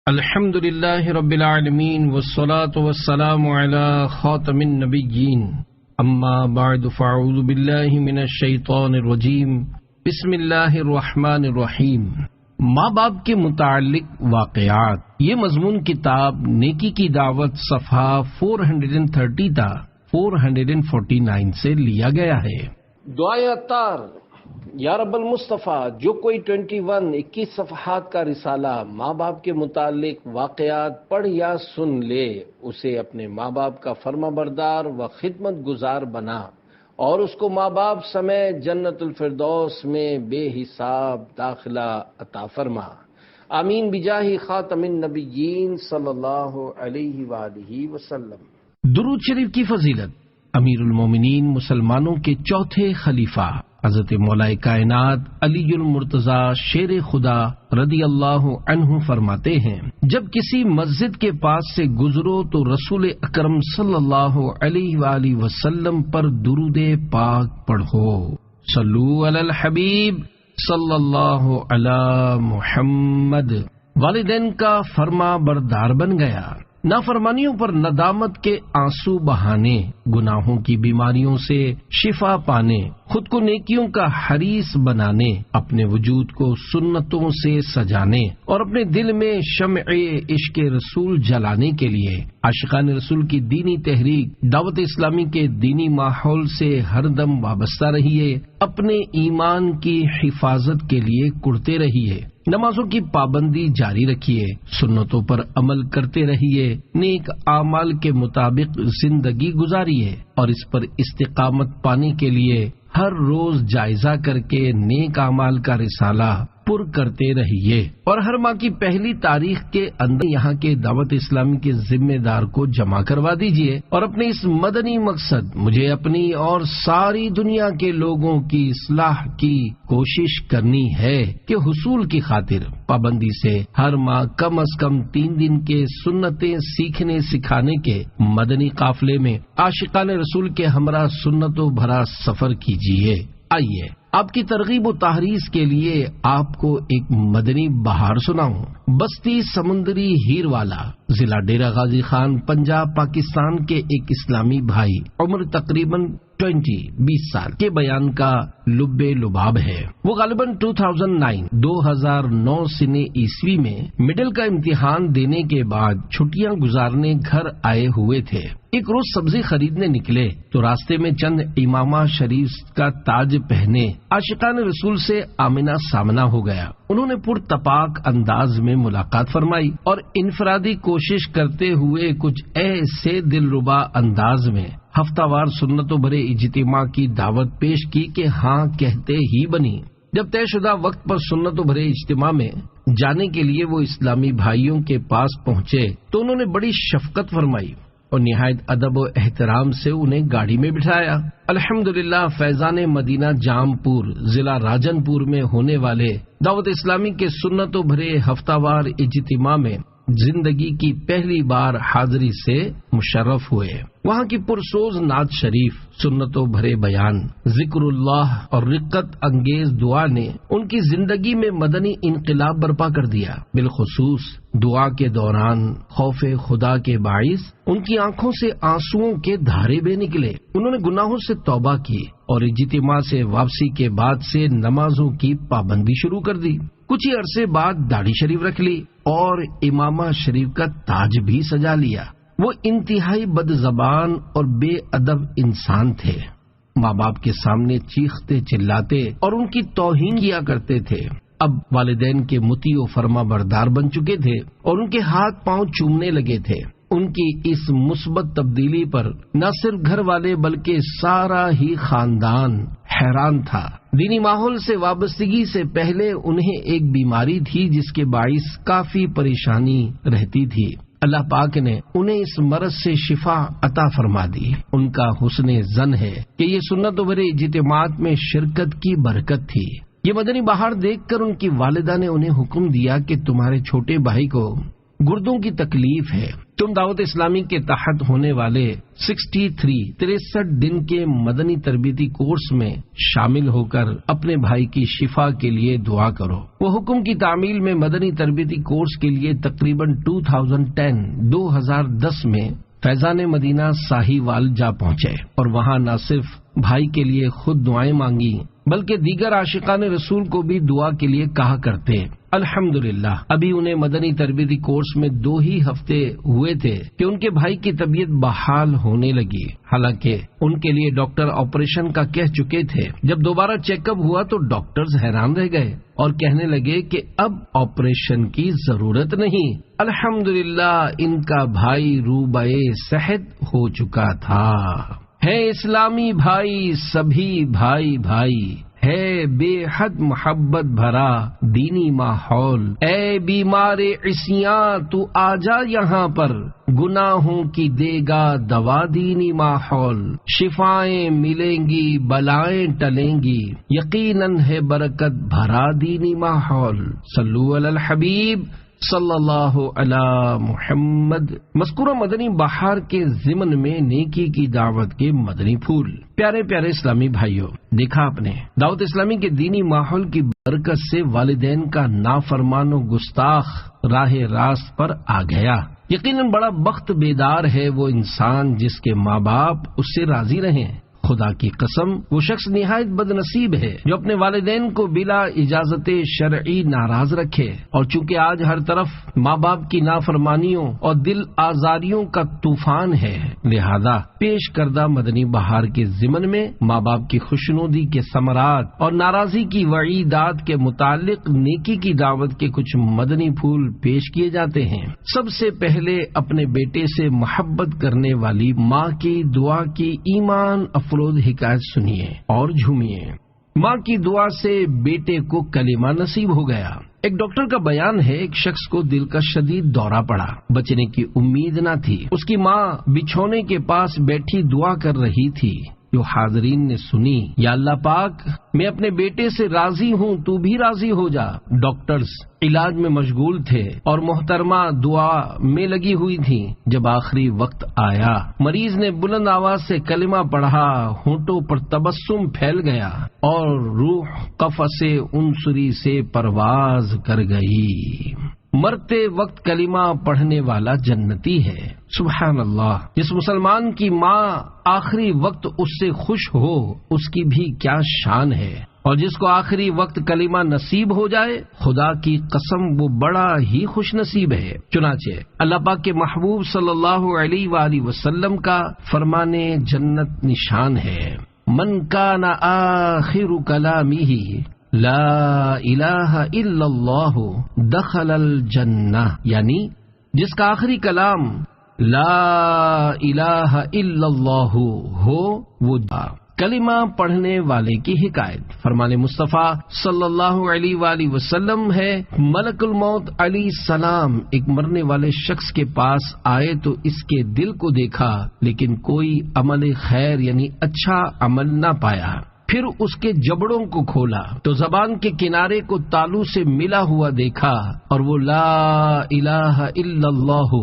الحمد للہ رب العالمین والصلاة والسلام علی خاتم النبیین اما بعد فاعوذ باللہ من الشیطان الرجیم بسم اللہ الرحمن الرحیم۔ ماں باپ کے متعلق واقعات، یہ مضمون کتاب نیکی کی دعوت صفحہ 430 تا 449 سے لیا گیا ہے۔ دعائے عطار، یا رب المصطفیٰ، جو کوئی 21 صفحات کا رسالہ ماں باپ کے متعلق واقعات پڑھ یا سن لے، اسے اپنے ماں باپ کا فرما بردار و خدمت گزار بنا اور اس کو ماں باپ سمیت جنت الفردوس میں بے حساب داخلہ عطا فرما، آمین بجاہ خاتم النبیین صلی اللہ علیہ وآلہ وسلم۔ درود شریف کی فضیلت۔ امیر المومنین مسلمانوں کے چوتھے خلیفہ حضرت مولا کائنات علی المرتضی شیر خدا رضی اللہ عنہ فرماتے ہیں، جب کسی مسجد کے پاس سے گزرو تو رسول اکرم صلی اللہ علیہ وآلہ وسلم پر درود پاک پڑھو۔ صلو علی الحبیب صلی اللہ علی محمد۔ والدین کا فرما بردار بن گیا، نافرمانیوں پر ندامت کے آنسو بہانے، گناہوں کی بیماریوں سے شفا پانے، خود کو نیکیوں کا حریص بنانے، اپنے وجود کو سنتوں سے سجانے اور اپنے دل میں شمع عشق رسول جلانے کے لیے عاشقان رسول کی دینی تحریک دعوت اسلامی کے دینی ماحول سے ہر دم وابستہ رہیے، اپنے ایمان کی حفاظت کے لیے کڑتے رہیے، نمازوں کی پابندی جاری رکھیے، سنتوں پر عمل کرتے رہیے، نیک اعمال کے مطابق زندگی گزاریے اور اس پر استقامت پانے کے لیے ہر روز جائزہ کر کے نیک اعمال کا رسالہ پر کرتے رہیے، اور ہر ماہ کی پہلی تاریخ کے اندر یہاں کے دعوت اسلامی کے ذمہ دار کو جمع کروا دیجیے، اور اپنے اس مدنی مقصد مجھے اپنی اور ساری دنیا کے لوگوں کی اصلاح کی کوشش کرنی ہے کہ حصول کی خاطر پابندی سے ہر ماہ کم از کم 3 دن کے سنتیں سیکھنے سکھانے کے مدنی قافلے میں عاشقان رسول کے ہمراہ سنتوں بھرا سفر کیجیے۔ آئیے آپ کی ترغیب و تحریض کے لیے آپ کو ایک مدنی بہار سناؤں۔ بستی سمندری ہیر والا، ضلع ڈیرہ غازی خان، پنجاب، پاکستان کے ایک اسلامی بھائی، عمر تقریباً 20 سال کے بیان کا لب لباب ہے۔ وہ غالباً 2009 سنے عیسوی میں مڈل کا امتحان دینے کے بعد چھٹیاں گزارنے گھر آئے ہوئے تھے۔ ایک روز سبزی خریدنے نکلے تو راستے میں چند امامہ شریف کا تاج پہنے عاشقان رسول سے آمنا سامنا ہو گیا۔ انہوں نے پرتپاک انداز میں ملاقات فرمائی اور انفرادی کوشش کرتے ہوئے کچھ ایسے دلربا انداز میں ہفتہ وار سنتوں بھرے اجتماع کی دعوت پیش کی کہ ہاں کہتے ہی بنی۔ جب طے شدہ وقت پر سنتوں بھرے اجتماع میں جانے کے لیے وہ اسلامی بھائیوں کے پاس پہنچے تو انہوں نے بڑی شفقت فرمائی اور نہایت ادب و احترام سے انہیں گاڑی میں بٹھایا۔ الحمدللہ فیضان مدینہ جام پور، ضلع راجن پور میں ہونے والے دعوت اسلامی کے سنتوں بھرے ہفتہ وار اجتماع میں زندگی کی پہلی بار حاضری سے مشرف ہوئے۔ وہاں کی پرسوز نعت شریف، سنتوں بھرے بیان، ذکر اللہ اور رقت انگیز دعا نے ان کی زندگی میں مدنی انقلاب برپا کر دیا۔ بالخصوص دعا کے دوران خوف خدا کے باعث ان کی آنکھوں سے آنسوؤں کے دھارے بے نکلے۔ انہوں نے گناہوں سے توبہ کی اور اجتماع سے واپسی کے بعد سے نمازوں کی پابندی شروع کر دی۔ کچھ ہی عرصے بعد داڑھی شریف رکھ لی اور امامہ شریف کا تاج بھی سجا لیا۔ وہ انتہائی بد زبان اور بے ادب انسان تھے، ماں باپ کے سامنے چیختے چلاتے اور ان کی توہین کیا کرتے تھے۔ اب والدین کے مطیع و فرما بردار بن چکے تھے اور ان کے ہاتھ پاؤں چومنے لگے تھے۔ ان کی اس مثبت تبدیلی پر نہ صرف گھر والے بلکہ سارا ہی خاندان حیران تھا۔ دینی ماحول سے وابستگی سے پہلے انہیں ایک بیماری تھی جس کے باعث کافی پریشانی رہتی تھی۔ اللہ پاک نے انہیں اس مرض سے شفا عطا فرما دی۔ ان کا حسن ظن ہے کہ یہ سنتوں بھرے اجتماعات میں شرکت کی برکت تھی۔ یہ مدنی بہار دیکھ کر ان کی والدہ نے انہیں حکم دیا کہ تمہارے چھوٹے بھائی کو گردوں کی تکلیف ہے، تم دعوت اسلامی کے تحت ہونے والے 63 دن کے مدنی تربیتی کورس میں شامل ہو کر اپنے بھائی کی شفا کے لیے دعا کرو۔ وہ حکم کی تعمیل میں مدنی تربیتی کورس کے لیے تقریباً 2010 میں فیضان مدینہ ساہیوال جا پہنچے اور وہاں نہ صرف بھائی کے لیے خود دعائیں مانگی بلکہ دیگر عاشقان رسول کو بھی دعا کے لیے کہا کرتے۔ الحمدللہ ابھی انہیں مدنی تربیتی کورس میں 2 ہی ہفتے ہوئے تھے کہ ان کے بھائی کی طبیعت بحال ہونے لگی۔ حالانکہ ان کے لیے ڈاکٹر آپریشن کا کہہ چکے تھے۔ جب دوبارہ چیک اپ ہوا تو ڈاکٹرز حیران رہ گئے اور کہنے لگے کہ اب آپریشن کی ضرورت نہیں۔ الحمدللہ ان کا بھائی روبہ صحت ہو چکا تھا۔ ہے اسلامی بھائی سبھی بھائی بھائی، ہے بے حد محبت بھرا دینی ماحول، اے بیمار عصیاں تو آجا یہاں پر، گناہوں کی دے گا دوا دینی ماحول، شفائیں ملیں گی بلائیں ٹلیں گی، یقیناً ہے برکت بھرا دینی ماحول، صلو علی الحبیب صلی اللہ علی محمد۔ مذکورہ مدنی بہار کے ضمن میں نیکی کی دعوت کے مدنی پھول۔ پیارے پیارے اسلامی بھائیوں، دیکھا آپ نے دعوت اسلامی کے دینی ماحول کی برکت سے والدین کا نافرمان و گستاخ راہ راست پر آ گیا۔ یقیناً بڑا بخت بیدار ہے وہ انسان جس کے ماں باپ اس سے راضی رہیں۔ خدا کی قسم وہ شخص نہایت بد نصیب ہے جو اپنے والدین کو بلا اجازت شرعی ناراض رکھے، اور چونکہ آج ہر طرف ماں باپ کی نافرمانیوں اور دل آزاریوں کا طوفان ہے، لہذا پیش کردہ مدنی بہار کے ضمن میں ماں باپ کی خوشنودی کے ثمرات اور ناراضی کی وعیدات کے متعلق نیکی کی دعوت کے کچھ مدنی پھول پیش کیے جاتے ہیں۔ سب سے پہلے اپنے بیٹے سے محبت کرنے والی ماں کی دعا کی ایمان افروز حکایت سنیے اور جھومیے۔ ماں کی دعا سے بیٹے کو کلمہ نصیب ہو گیا۔ ایک ڈاکٹر کا بیان ہے، ایک شخص کو دل کا شدید دورہ پڑا، بچنے کی امید نہ تھی۔ اس کی ماں بچھونے کے پاس بیٹھی دعا کر رہی تھی جو حاضرین نے سنی، یا اللہ پاک میں اپنے بیٹے سے راضی ہوں، تو بھی راضی ہو جا۔ ڈاکٹرز علاج میں مشغول تھے اور محترمہ دعا میں لگی ہوئی تھی۔ جب آخری وقت آیا، مریض نے بلند آواز سے کلمہ پڑھا، ہونٹوں پر تبسم پھیل گیا اور روح قفس عنصری سے پرواز کر گئی۔ مرتے وقت کلمہ پڑھنے والا جنتی ہے۔ سبحان اللہ، جس مسلمان کی ماں آخری وقت اس سے خوش ہو اس کی بھی کیا شان ہے، اور جس کو آخری وقت کلمہ نصیب ہو جائے خدا کی قسم وہ بڑا ہی خوش نصیب ہے۔ چنانچہ اللہ پاک کے محبوب صلی اللہ علیہ وآلہ وسلم کا فرمان جنت نشان ہے، من کان آخر کلامہ لا الہ الا اللہ دخل الجنہ، یعنی جس کا آخری کلام لا الہ الا اللہ ہو وہ کلمہ پڑھنے والے کی حکایت۔ فرمان مصطفیٰ صلی اللہ علیہ وآلہ وسلم ہے، ملک الموت علیہ السلام ایک مرنے والے شخص کے پاس آئے تو اس کے دل کو دیکھا لیکن کوئی عمل خیر یعنی اچھا عمل نہ پایا۔ پھر اس کے جبڑوں کو کھولا تو زبان کے کنارے کو تالو سے ملا ہوا دیکھا اور وہ لا الہ الا اللہ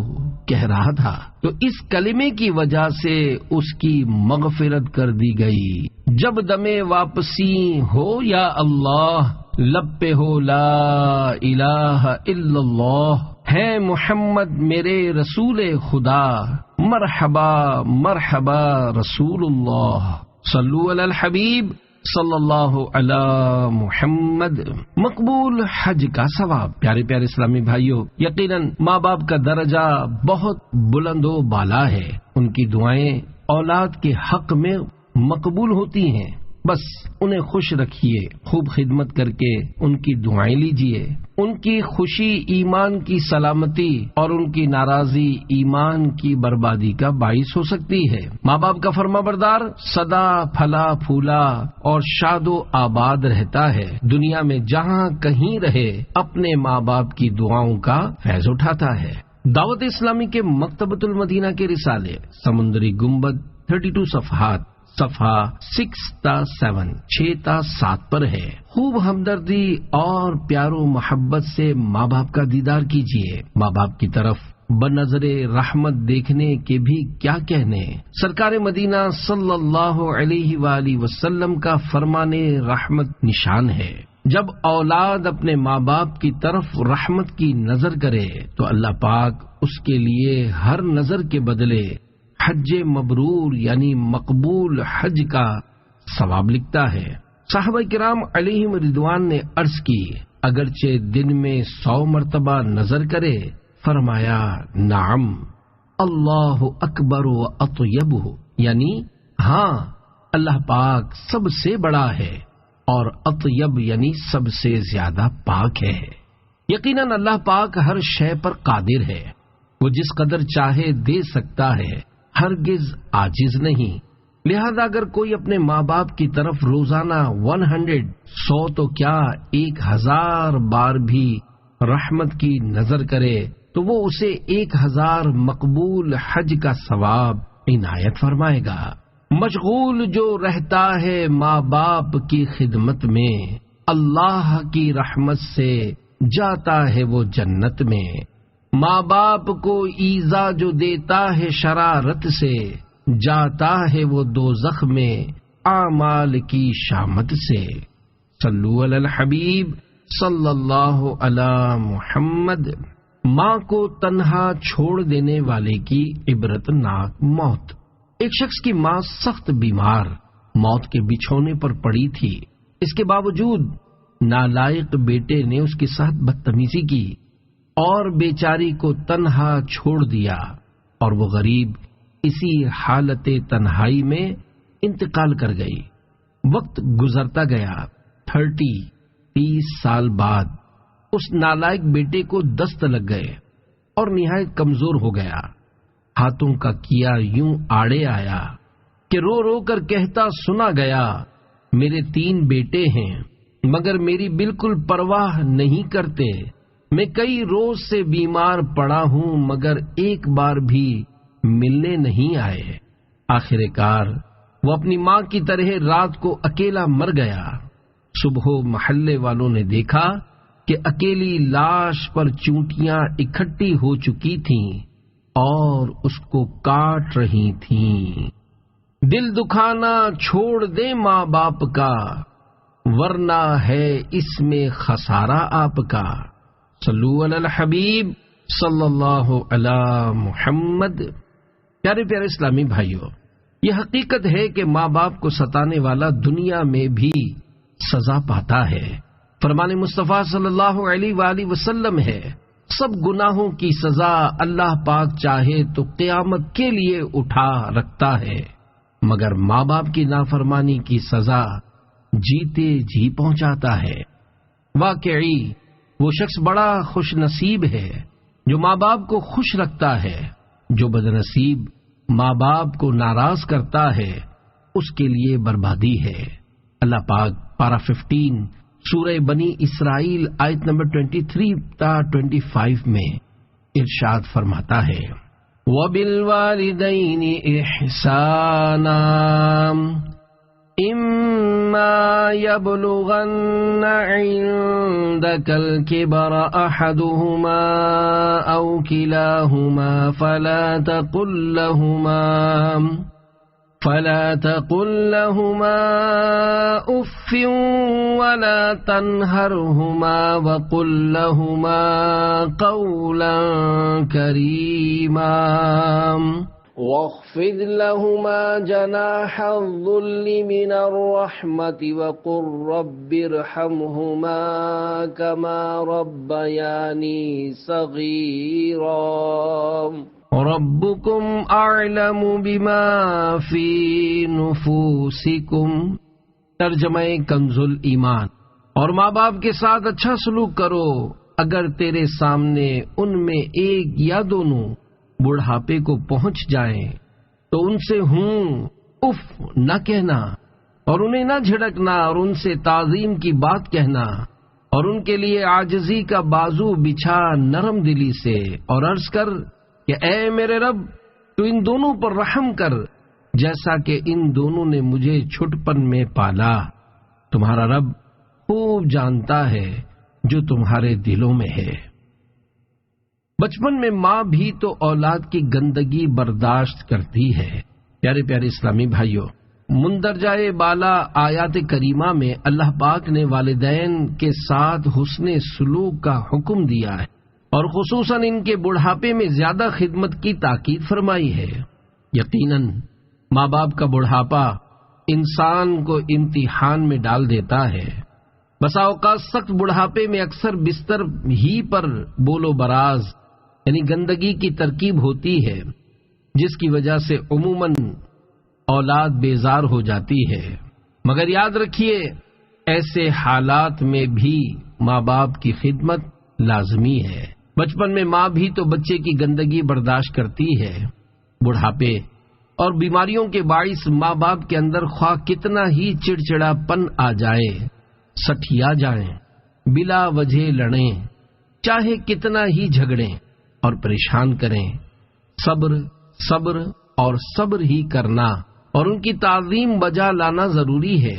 کہہ رہا تھا، تو اس کلمے کی وجہ سے اس کی مغفرت کر دی گئی۔ جب دمے واپسی ہو یا اللہ، لب پہ ہو لا الہ الا اللہ، ہے محمد میرے رسول خدا، مرحبا مرحبا رسول اللہ، صلو علی الحبیب صلی اللہ علی محمد۔ مقبول حج کا ثواب۔ پیارے پیارے اسلامی بھائیوں، یقیناً ماں باپ کا درجہ بہت بلند و بالا ہے، ان کی دعائیں اولاد کے حق میں مقبول ہوتی ہیں، بس انہیں خوش رکھیے، خوب خدمت کر کے ان کی دعائیں لیجیے۔ ان کی خوشی ایمان کی سلامتی اور ان کی ناراضی ایمان کی بربادی کا باعث ہو سکتی ہے۔ ماں باپ کا فرما بردار سدا پھلا پھولا اور شاد و آباد رہتا ہے، دنیا میں جہاں کہیں رہے اپنے ماں باپ کی دعاؤں کا فیض اٹھاتا ہے۔ دعوت اسلامی کے مکتبۃ المدینہ کے رسالے سمندری گنبد 32 صفحات، صفحہ 6 تا 7 6 تا 7 پر ہے۔ خوب ہمدردی اور پیار و محبت سے ماں باپ کا دیدار کیجیے، ماں باپ کی طرف بنظر رحمت دیکھنے کے بھی کیا کہنے۔ سرکار مدینہ صلی اللہ علیہ وآلہ وسلم کا فرمان رحمت نشان ہے۔ جب اولاد اپنے ماں باپ کی طرف رحمت کی نظر کرے تو اللہ پاک اس کے لیے ہر نظر کے بدلے حج مبرور یعنی مقبول حج کا ثواب لکھتا ہے۔ صحابہ کرام علیہم رضوان نے عرض کی، اگرچہ دن میں 100 مرتبہ نظر کرے، فرمایا نعم اللہ اکبر و اطیب، یعنی ہاں اللہ پاک سب سے بڑا ہے اور اطیب یعنی سب سے زیادہ پاک ہے۔ یقیناً اللہ پاک ہر شے پر قادر ہے، وہ جس قدر چاہے دے سکتا ہے، ہرگز عاجز نہیں۔ لہذا اگر کوئی اپنے ماں باپ کی طرف روزانہ 100 تو کیا 1000 بار بھی رحمت کی نظر کرے تو وہ اسے 1000 مقبول حج کا ثواب عنایت فرمائے گا۔ مشغول جو رہتا ہے ماں باپ کی خدمت میں، اللہ کی رحمت سے جاتا ہے وہ جنت میں۔ ماں باپ کو ایذا جو دیتا ہے شرارت سے، جاتا ہے وہ دوزخ میں اعمال کی شامت سے۔ صلو علی الحبیب صلی اللہ علی محمد۔ ماں کو تنہا چھوڑ دینے والے کی عبرت ناک موت۔ ایک شخص کی ماں سخت بیمار موت کے بچھونے پر پڑی تھی، اس کے باوجود نالائق بیٹے نے اس کے ساتھ بدتمیزی کی اور بیچاری کو تنہا چھوڑ دیا، اور وہ غریب اسی حالت تنہائی میں انتقال کر گئی۔ وقت گزرتا گیا، 30 سال بعد اس نالائق بیٹے کو دست لگ گئے اور نہایت کمزور ہو گیا۔ ہاتھوں کا کیا یوں آڑے آیا کہ رو رو کر کہتا سنا گیا، میرے 3 بیٹے ہیں مگر میری بالکل پرواہ نہیں کرتے، میں کئی روز سے بیمار پڑا ہوں مگر ایک بار بھی ملنے نہیں آئے۔ آخر کار وہ اپنی ماں کی طرح رات کو اکیلا مر گیا۔ صبح محلے والوں نے دیکھا کہ اکیلی لاش پر چونٹیاں اکٹھی ہو چکی تھیں اور اس کو کاٹ رہی تھیں۔ دل دکھانا چھوڑ دے ماں باپ کا، ورنہ ہے اس میں خسارہ آپ کا۔ صلو علی الحبیب صلی اللہ علی محمد۔ پیارے پیارے اسلامی بھائیوں، یہ حقیقت ہے کہ ماں باپ کو ستانے والا دنیا میں بھی سزا پاتا ہے۔ فرمان مصطفیٰ صلی اللہ علیہ وآلہ وسلم ہے، سب گناہوں کی سزا اللہ پاک چاہے تو قیامت کے لیے اٹھا رکھتا ہے، مگر ماں باپ کی نافرمانی کی سزا جیتے جی پہنچاتا ہے۔ واقعی وہ شخص بڑا خوش نصیب ہے جو ماں باپ کو خوش رکھتا ہے، جو بدنصیب ماں باپ کو ناراض کرتا ہے اس کے لیے بربادی ہے۔ اللہ پاک پارہ 15 سورہ بنی اسرائیل آیت نمبر 23 تا 25 میں ارشاد فرماتا ہے، وَبِالْوَالِدَيْنِ إِحْسَانًا إِمَّا يَبْلُغَنَّ عِندَكَ الْكِبَرَ أَحَدُهُمَا أَوْ كِلَاهُمَا فلا تقل لهما اف ولا تنهرهما وقل لهما قولا كريما واخفض لهما جناح الذل من الرحمة وقل رب ارحمهما كما ربياني صغيرا ربکم اعلم بما فی نفوسکم۔ ترجمہ کنز ایمان۔ اور ماں باپ کے ساتھ اچھا سلوک کرو، اگر تیرے سامنے ان میں ایک یا دونوں بڑھاپے کو پہنچ جائیں تو ان سے ہوں اف نہ کہنا اور انہیں نہ جھڑکنا اور ان سے تعظیم کی بات کہنا، اور ان کے لیے عاجزی کا بازو بچھا نرم دلی سے، اور عرض کر کہ اے میرے رب تو ان دونوں پر رحم کر جیسا کہ ان دونوں نے مجھے چھٹپن میں پالا۔ تمہارا رب خوب جانتا ہے جو تمہارے دلوں میں ہے۔ بچپن میں ماں بھی تو اولاد کی گندگی برداشت کرتی ہے۔ پیارے پیارے اسلامی بھائیوں، مندرجہ بالا آیات کریمہ میں اللہ پاک نے والدین کے ساتھ حسن سلوک کا حکم دیا ہے اور خصوصاً ان کے بڑھاپے میں زیادہ خدمت کی تاکید فرمائی ہے۔ یقیناً ماں باپ کا بڑھاپا انسان کو امتحان میں ڈال دیتا ہے۔ بسا اوقات سخت بڑھاپے میں اکثر بستر ہی پر بول و براز یعنی گندگی کی ترکیب ہوتی ہے، جس کی وجہ سے عموماً اولاد بیزار ہو جاتی ہے۔ مگر یاد رکھیے، ایسے حالات میں بھی ماں باپ کی خدمت لازمی ہے۔ بچپن میں ماں بھی تو بچے کی گندگی برداشت کرتی ہے۔ بڑھاپے اور بیماریوں کے باعث ماں باپ کے اندر خواہ کتنا ہی چڑچڑا پن آ جائے، سٹھیا جائیں، بلا وجہ لڑیں، چاہے کتنا ہی جھگڑیں اور پریشان کریں، صبر اور صبر ہی کرنا اور ان کی تعظیم بجا لانا ضروری ہے۔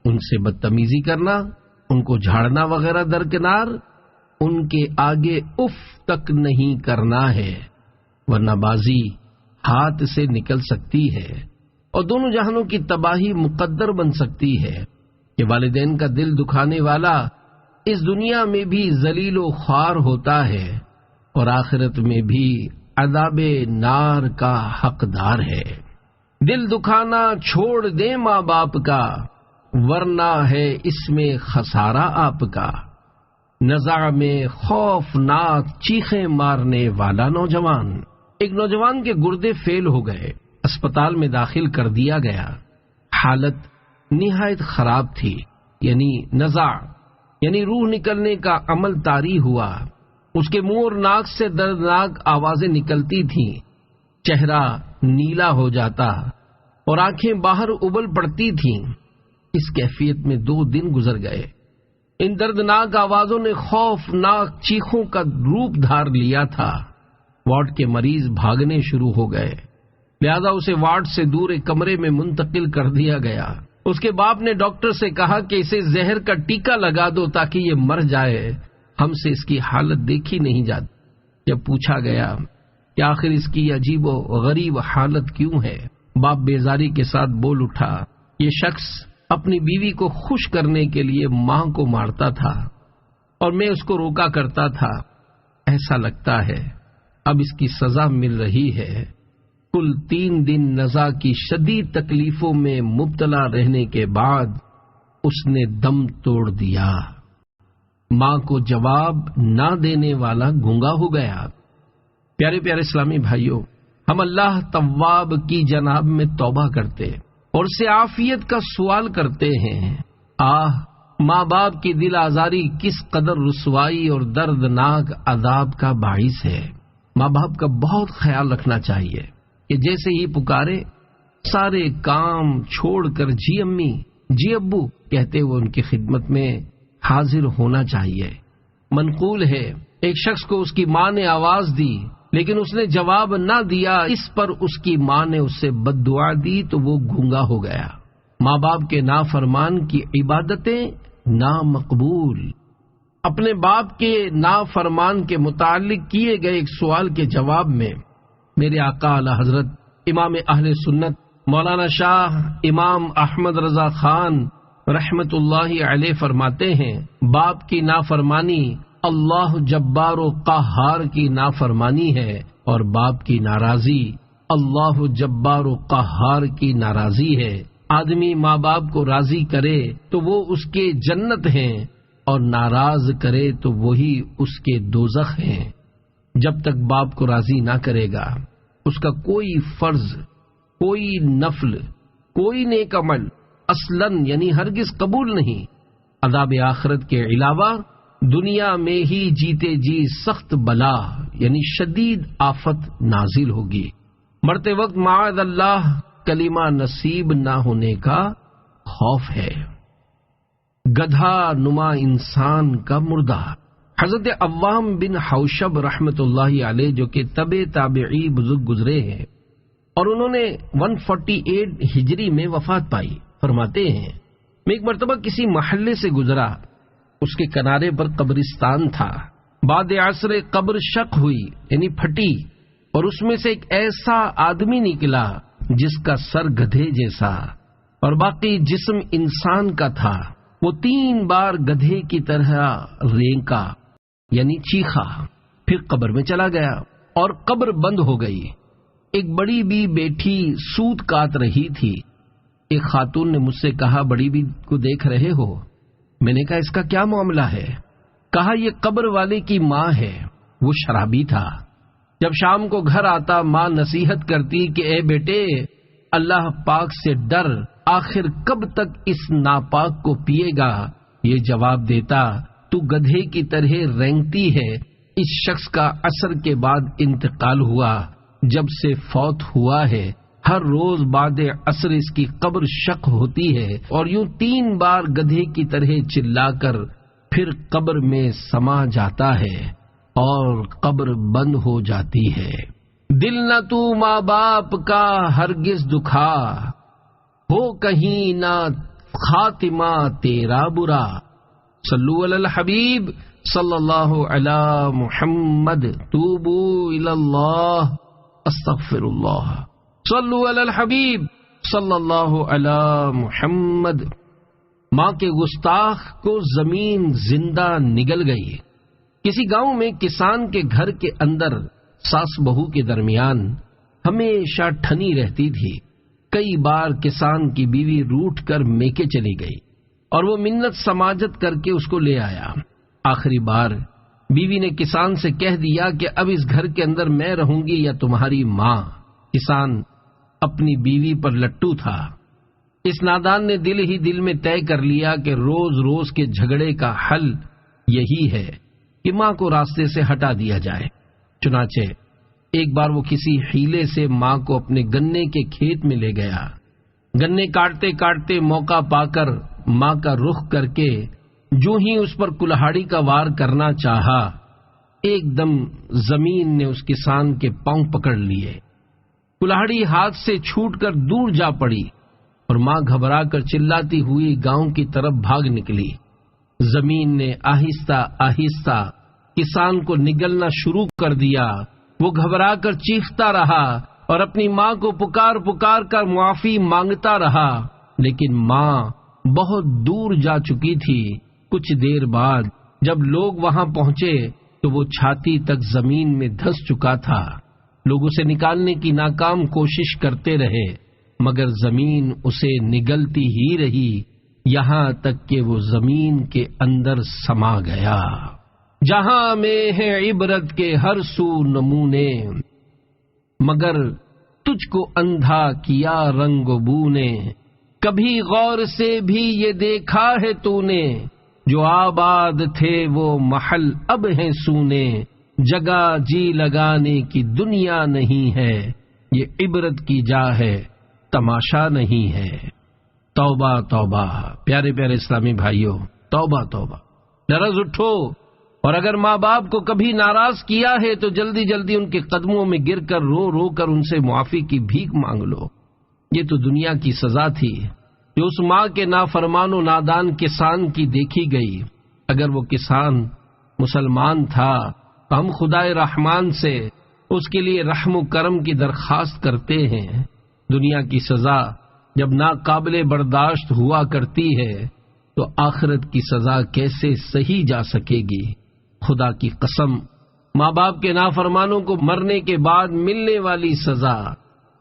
ان سے بدتمیزی کرنا، ان کو جھاڑنا وغیرہ درکنار، ان کے آگے اف تک نہیں کرنا ہے، ورنہ بازی ہاتھ سے نکل سکتی ہے اور دونوں جہانوں کی تباہی مقدر بن سکتی ہے۔ کہ والدین کا دل دکھانے والا اس دنیا میں بھی ذلیل و خوار ہوتا ہے اور آخرت میں بھی عذاب نار کا حقدار ہے۔ دل دکھانا چھوڑ دیں ماں باپ کا، ورنہ ہے اس میں خسارہ آپ کا۔ نزاع میں خوفناک چیخیں مارنے والا نوجوان۔ ایک نوجوان کے گردے فیل ہو گئے، اسپتال میں داخل کر دیا گیا۔ حالت نہایت خراب تھی، یعنی نزاع یعنی روح نکلنے کا عمل طاری ہوا۔ اس کے منہ اور ناک سے دردناک آوازیں نکلتی تھیں، چہرہ نیلا ہو جاتا اور آنکھیں باہر ابل پڑتی تھیں۔ اس کیفیت میں 2 دن گزر گئے۔ ان دردناک آوازوں نے خوفناک چیخوں کا روپ دھار لیا تھا۔ وارڈ کے مریض بھاگنے شروع ہو گئے، لہذا اسے وارڈ سے دور ایک کمرے میں منتقل کر دیا گیا۔ اس کے باپ نے ڈاکٹر سے کہا کہ اسے زہر کا ٹیکہ لگا دو تاکہ یہ مر جائے، ہم سے اس کی حالت دیکھی نہیں جاتی۔ جب پوچھا گیا کہ آخر اس کی عجیب و غریب حالت کیوں ہے، باپ بیزاری کے ساتھ بول اٹھا، یہ شخص اپنی بیوی کو خوش کرنے کے لیے ماں کو مارتا تھا اور میں اس کو روکا کرتا تھا۔ ایسا لگتا ہے اب اس کی سزا مل رہی ہے۔ کل 3 دن نزا کی شدید تکلیفوں میں مبتلا رہنے کے بعد اس نے دم توڑ دیا۔ ماں کو جواب نہ دینے والا گونگا ہو گیا۔ پیارے پیارے اسلامی بھائیوں، ہم اللہ تواب کی جناب میں توبہ کرتے اور اس سے عافیت کا سوال کرتے ہیں۔ ماں باپ کی دل آزاری کس قدر رسوائی اور دردناک عذاب کا باعث ہے۔ ماں باپ کا بہت خیال رکھنا چاہیے کہ جیسے ہی پکارے سارے کام چھوڑ کر جی امی جی ابو کہتے ہوئے ان کی خدمت میں حاضر ہونا چاہیے۔ منقول ہے، ایک شخص کو اس کی ماں نے آواز دی لیکن اس نے جواب نہ دیا، اس پر اس کی ماں نے اس سے بد دعا دی تو وہ گونگا ہو گیا۔ ماں باپ کے نافرمان کی عبادتیں نامقبول۔ اپنے باپ کے نافرمان کے متعلق کیے گئے ایک سوال کے جواب میں میرے آقا اعلی حضرت امام اہل سنت مولانا شاہ امام احمد رضا خان رحمت اللہ علیہ فرماتے ہیں، باپ کی نافرمانی اللہ جبار و قہار کی نافرمانی ہے اور باپ کی ناراضی اللہ جبار و قہار کی ناراضی ہے۔ آدمی ماں باپ کو راضی کرے تو وہ اس کے جنت ہیں اور ناراض کرے تو وہی اس کے دوزخ ہیں۔ جب تک باپ کو راضی نہ کرے گا اس کا کوئی فرض، کوئی نفل، کوئی نیک عمل اصلاً یعنی ہرگز قبول نہیں۔ عذاب آخرت کے علاوہ دنیا میں ہی جیتے جی سخت بلا یعنی شدید آفت نازل ہوگی۔ مرتے وقت معاذ اللہ کلمہ نصیب نہ ہونے کا خوف ہے۔ گدھا نما انسان کا مردہ۔ حضرت عوام بن حوشب رحمت اللہ علیہ جو کہ تابعی بزرگ گزرے ہیں اور انہوں نے 148 ہجری میں وفات پائی، فرماتے ہیں میں ایک مرتبہ کسی محلے سے گزرا، اس کے کنارے پر قبرستان تھا، بعد عصر قبر شق ہوئی یعنی پھٹی، اور اس میں سے ایک ایسا آدمی نکلا جس کا سر گدھے جیسا اور باقی جسم انسان کا تھا۔ وہ 3 بار گدھے کی طرح رینکا یعنی چیخا، پھر قبر میں چلا گیا اور قبر بند ہو گئی۔ ایک بڑی بی بیٹھی سوت کاٹ رہی تھی۔ ایک خاتون نے مجھ سے کہا، بڑی بی کو دیکھ رہے ہو؟ میں نے کہا اس کا کیا معاملہ ہے؟ کہا یہ قبر والے کی ماں ہے، وہ شرابی تھا۔ جب شام کو گھر آتا ماں نصیحت کرتی کہ اے بیٹے اللہ پاک سے ڈر، آخر کب تک اس ناپاک کو پیے گا؟ یہ جواب دیتا تو گدھے کی طرح رینگتی ہے۔ اس شخص کا عصر کے بعد انتقال ہوا، جب سے فوت ہوا ہے ہر روز بعد عصر اس کی قبر شق ہوتی ہے اور یوں 3 بار گدھے کی طرح چلا کر پھر قبر میں سما جاتا ہے اور قبر بند ہو جاتی ہے۔ دل نہ تو ماں باپ کا ہرگز دکھا، ہو کہیں نہ خاتمہ تیرا برا۔ صلو علی الحبیب صلی اللہ علی محمد، توبو الی اللہ، استغفر اللہ۔ صلو علی الحبیب صلی اللہ علی محمد۔ ماں کے گستاخ کو زمین زندہ نگل گئی۔ کسی گاؤں میں کسان کے گھر کے اندر ساس بہو کے درمیان ہمیشہ ٹھنی رہتی تھی۔ کئی بار کسان کی بیوی روٹھ کر میکے چلی گئی اور وہ منت سماجت کر کے اس کو لے آیا۔ آخری بار بیوی نے کسان سے کہہ دیا کہ اب اس گھر کے اندر میں رہوں گی یا تمہاری ماں۔ کسان اپنی بیوی پر لٹو تھا۔ اس نادان نے دل ہی دل میں طے کر لیا کہ روز روز کے جھگڑے کا حل یہی ہے کہ ماں کو راستے سے ہٹا دیا جائے۔ چنانچہ ایک بار وہ کسی حیلے سے ماں کو اپنے گنے کے کھیت میں لے گیا۔ گنے کاٹتے کاٹتے موقع پا کر ماں کا رخ کر کے جو ہی اس پر کلہاڑی کا وار کرنا چاہا، ایک دم زمین نے اس کسان کے پاؤں پکڑ لیے۔ کلہاڑی ہاتھ سے چھوٹ کر دور جا پڑی اور ماں گھبرا کر چلاتی ہوئی گاؤں کی طرف بھاگ نکلی۔ زمین نے آہستہ آہستہ کسان کو نگلنا شروع کر دیا۔ وہ گھبرا کر چیختا رہا اور اپنی ماں کو پکار پکار کر معافی مانگتا رہا، لیکن ماں بہت دور جا چکی تھی۔ کچھ دیر بعد جب لوگ وہاں پہنچے تو وہ چھاتی تک زمین میں دھس چکا تھا۔ لوگ اسے نکالنے کی ناکام کوشش کرتے رہے مگر زمین اسے نگلتی ہی رہی، یہاں تک کہ وہ زمین کے اندر سما گیا۔ جہاں میں ہے عبرت کے ہر سو نمونے، مگر تجھ کو اندھا کیا رنگ و بو نے۔ کبھی غور سے بھی یہ دیکھا ہے تو نے، جو آباد تھے وہ محل اب ہیں سونے۔ جگہ جی لگانے کی دنیا نہیں ہے، یہ عبرت کی جا ہے تماشا نہیں ہے۔ توبہ توبہ، پیارے پیارے اسلامی بھائیوں، توبہ توبہ، لرز اٹھو، اور اگر ماں باپ کو کبھی ناراض کیا ہے تو جلدی جلدی ان کے قدموں میں گر کر رو رو کر ان سے معافی کی بھیک مانگ لو۔ یہ تو دنیا کی سزا تھی جو اس ماں کے نافرمان و نادان کسان کی دیکھی گئی۔ اگر وہ کسان مسلمان تھا تو ہم خدائے رحمان سے اس کے لیے رحم و کرم کی درخواست کرتے ہیں۔ دنیا کی سزا جب ناقابل برداشت ہوا کرتی ہے تو آخرت کی سزا کیسے سہی جا سکے گی؟ خدا کی قسم، ماں باپ کے نافرمانوں کو مرنے کے بعد ملنے والی سزا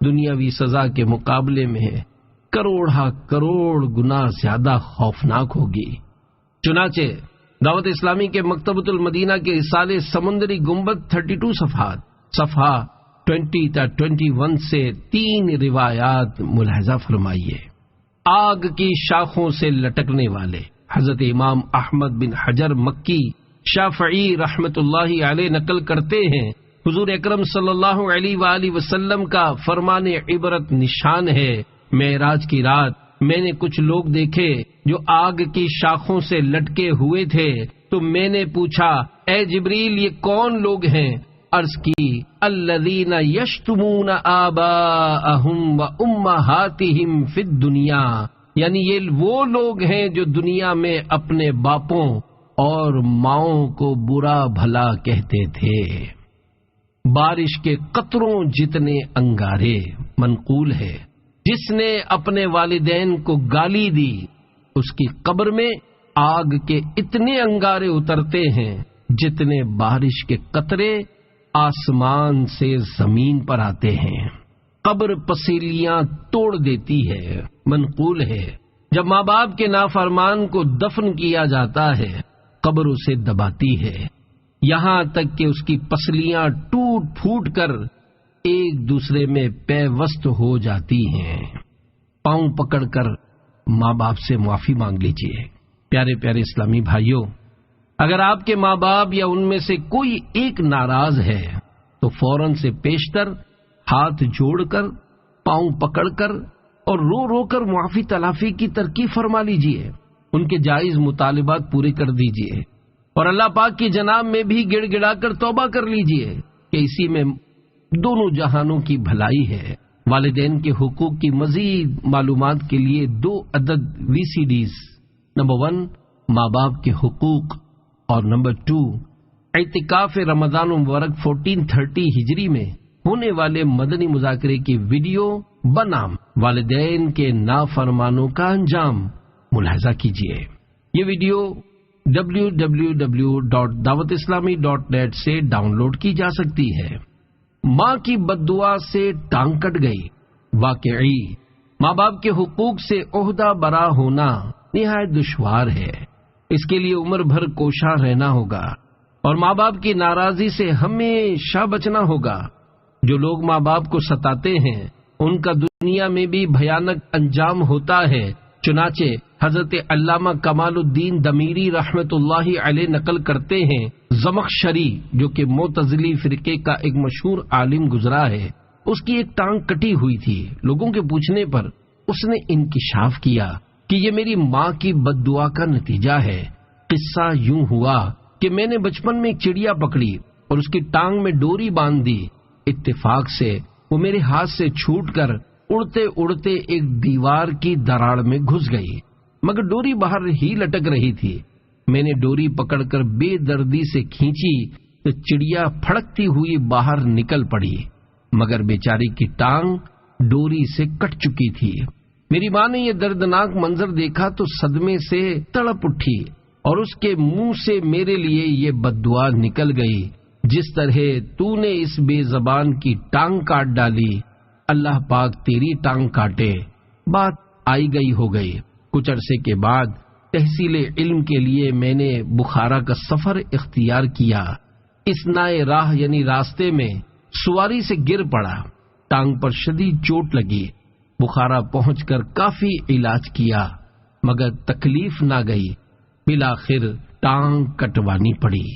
دنیاوی سزا کے مقابلے میں کروڑا کروڑ گنا زیادہ خوفناک ہوگی۔ چنانچہ دعوت اسلامی کے مکتبۃ المدینہ کے رسالے سمندری گنبد 32 صفحات، صفحہ 20 تا 21 سے 3 روایات ملاحظہ فرمائیے۔ آگ کی شاخوں سے لٹکنے والے، حضرت امام احمد بن حجر مکی شافعی رحمت اللہ علیہ نقل کرتے ہیں، حضور اکرم صلی اللہ علیہ وآلہ وسلم کا فرمان عبرت نشان ہے۔ معراج کی رات میں نے کچھ لوگ دیکھے جو آگ کی شاخوں سے لٹکے ہوئے تھے، تو میں نے پوچھا اے جبریل یہ کون لوگ ہیں؟ عرض کی الذین یشتمون آباءہم و امہاتہم فی الدنیا، یعنی یہ وہ لوگ ہیں جو دنیا میں اپنے باپوں اور ماؤں کو برا بھلا کہتے تھے۔ بارش کے قطروں جتنے انگارے، منقول ہے، جس نے اپنے والدین کو گالی دی اس کی قبر میں آگ کے اتنے انگارے اترتے ہیں جتنے بارش کے قطرے آسمان سے زمین پر آتے ہیں۔ قبر پسیلیاں توڑ دیتی ہے، منقول ہے، جب ماں باپ کے نافرمان کو دفن کیا جاتا ہے قبر اسے دباتی ہے، یہاں تک کہ اس کی پسلیاں ٹوٹ پھوٹ کر ایک دوسرے میں پیوست ہو جاتی ہیں۔ پاؤں پکڑ کر ماں باپ سے معافی مانگ لیجیے۔ پیارے پیارے اسلامی بھائیوں، اگر آپ کے ماں باپ یا ان میں سے کوئی ایک ناراض ہے تو فوراً سے پیشتر ہاتھ جوڑ کر، پاؤں پکڑ کر اور رو رو کر معافی تلافی کی ترکیب فرما لیجیے، ان کے جائز مطالبات پورے کر دیجیے اور اللہ پاک کی جناب میں بھی گڑ گڑا کر توبہ کر لیجیے کہ اسی میں دونوں جہانوں کی بھلائی ہے۔ والدین کے حقوق کی مزید معلومات کے لیے 2 عدد VCDs، نمبر 1 ماں باپ کے حقوق اور نمبر 2 اعتکاف رمضان المبارک 1430 ہجری میں ہونے والے مدنی مذاکرے کی ویڈیو بنام والدین کے نافرمانوں کا انجام ملاحظہ کیجیے۔ یہ ویڈیو www.dawatislami.net سے ڈاؤن لوڈ کی جا سکتی ہے۔ ماں کی بددعا سے ٹانگ کٹ گئی۔ واقعی ماں باپ کے حقوق سے عہدہ برا ہونا نہایت دشوار ہے، اس کے لیے عمر بھر کوشاں رہنا ہوگا اور ماں باپ کی ناراضی سے ہمیشہ بچنا ہوگا۔ جو لوگ ماں باپ کو ستاتے ہیں ان کا دنیا میں بھی بھیانک انجام ہوتا ہے، چنانچہ حضرت علامہ کمال الدین دمیری رحمت اللہ علیہ نقل کرتے ہیں، زمخشری جو کہ معتزلی فرقے کا ایک مشہور عالم گزرا ہے، اس کی ایک ٹانگ کٹی ہوئی تھی۔ لوگوں کے پوچھنے پر اس نے انکشاف کیا کہ یہ میری ماں کی بد دعا کا نتیجہ ہے۔ قصہ یوں ہوا کہ میں نے بچپن میں ایک چڑیا پکڑی اور اس کی ٹانگ میں ڈوری باندھ دی، اتفاق سے وہ میرے ہاتھ سے چھوٹ کر اڑتے اڑتے ایک دیوار کی دراڑ میں گھس گئی، مگر ڈوری باہر ہی لٹک رہی تھی۔ میں نے ڈوری پکڑ کر بے دردی سے کھینچی تو چڑیا پھڑکتی ہوئی باہر نکل پڑی، مگر بیچاری کی ٹانگ ڈوری سے کٹ چکی تھی۔ میری ماں نے یہ دردناک منظر دیکھا تو صدمے سے تڑپ اٹھی اور اس کے منہ سے میرے لیے یہ بد دعا نکل گئی، جس طرح تو نے اس بے زبان کی ٹانگ کاٹ ڈالی، اللہ پاک تیری ٹانگ کاٹے۔ بات آئی گئی ہو گئی۔ کچھ عرصے کے بعد تحصیل علم کے لیے میں نے بخارا کا سفر اختیار کیا۔ اثناء راہ یعنی راستے میں سواری سے گر پڑا، ٹانگ پر شدید چوٹ لگی۔ بخارا پہنچ کر کافی علاج کیا مگر تکلیف نہ گئی، بالآخر ٹانگ کٹوانی پڑی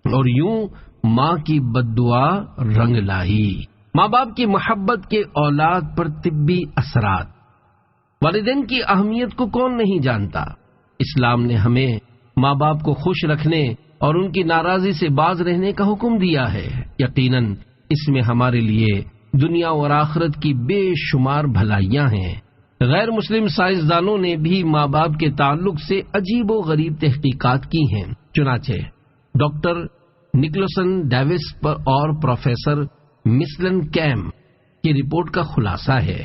اور یوں ماں کی بد دعا رنگ لائی۔ ماں باپ کی محبت کے اولاد پر طبی اثرات۔ والدین کی اہمیت کو کون نہیں جانتا؟ اسلام نے ہمیں ماں باپ کو خوش رکھنے اور ان کی ناراضی سے باز رہنے کا حکم دیا ہے۔ یقیناً اس میں ہمارے لیے دنیا اور آخرت کی بے شمار بھلائیاں ہیں۔ غیر مسلم سائنسدانوں نے بھی ماں باپ کے تعلق سے عجیب و غریب تحقیقات کی ہیں۔ چنانچہ ڈاکٹر نکلسن ڈیوس اور پروفیسر مسلن کیم کی رپورٹ کا خلاصہ ہے،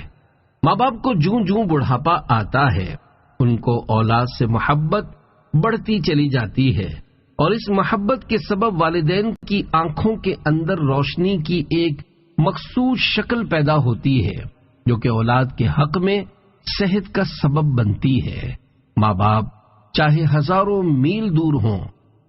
ماں باپ کو جوں جوں بڑھاپا آتا ہے ان کو اولاد سے محبت بڑھتی چلی جاتی ہے اور اس محبت کے سبب والدین کی آنکھوں کے اندر روشنی کی ایک مخصوص شکل پیدا ہوتی ہے جو کہ اولاد کے حق میں صحت کا سبب بنتی ہے۔ ماں باپ چاہے ہزاروں میل دور ہوں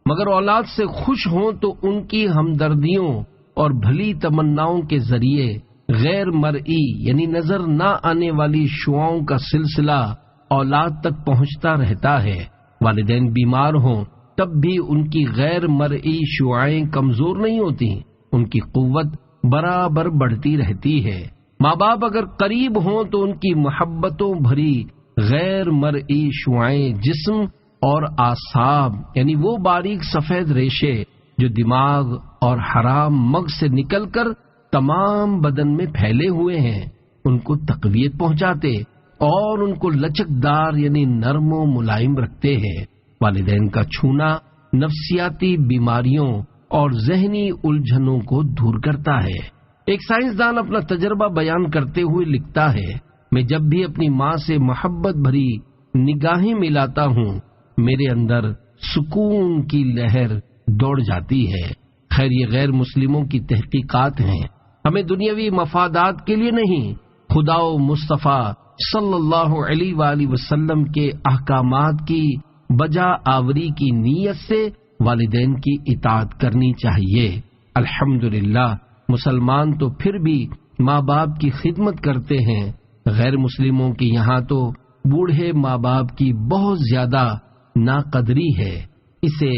مگر اولاد سے خوش ہوں تو ان کی ہمدردیوں اور بھلی تمناؤں کے ذریعے غیر مرئی یعنی نظر نہ آنے والی شعاؤں کا سلسلہ اولاد تک پہنچتا رہتا ہے۔ والدین بیمار ہوں تب بھی ان کی غیر مرئی شعائیں کمزور نہیں ہوتی، ان کی قوت برابر بڑھتی رہتی ہے۔ ماں باپ اگر قریب ہوں تو ان کی محبتوں بھری غیر مرئی شعائیں جسم اور اعصاب یعنی وہ باریک سفید ریشے جو دماغ اور حرام مغز سے نکل کر تمام بدن میں پھیلے ہوئے ہیں ان کو تقویت پہنچاتے اور ان کو لچکدار یعنی نرم و ملائم رکھتے ہیں۔ والدین کا چھونا نفسیاتی بیماریوں اور ذہنی الجھنوں کو دور کرتا ہے۔ ایک سائنسدان اپنا تجربہ بیان کرتے ہوئے لکھتا ہے، میں جب بھی اپنی ماں سے محبت بھری نگاہیں ملاتا ہوں میرے اندر سکون کی لہر دوڑ جاتی ہے۔ خیر یہ غیر مسلموں کی تحقیقات ہیں، ہمیں دنیاوی مفادات کے لیے نہیں، خدا و مصطفیٰ صلی اللہ علیہ وآلہ وسلم کے احکامات کی بجا آوری کی نیت سے والدین کی اطاعت کرنی چاہیے۔ الحمدللہ مسلمان تو پھر بھی ماں باپ کی خدمت کرتے ہیں، غیر مسلموں کے یہاں تو بوڑھے ماں باپ کی بہت زیادہ ناقدری ہے۔ اسے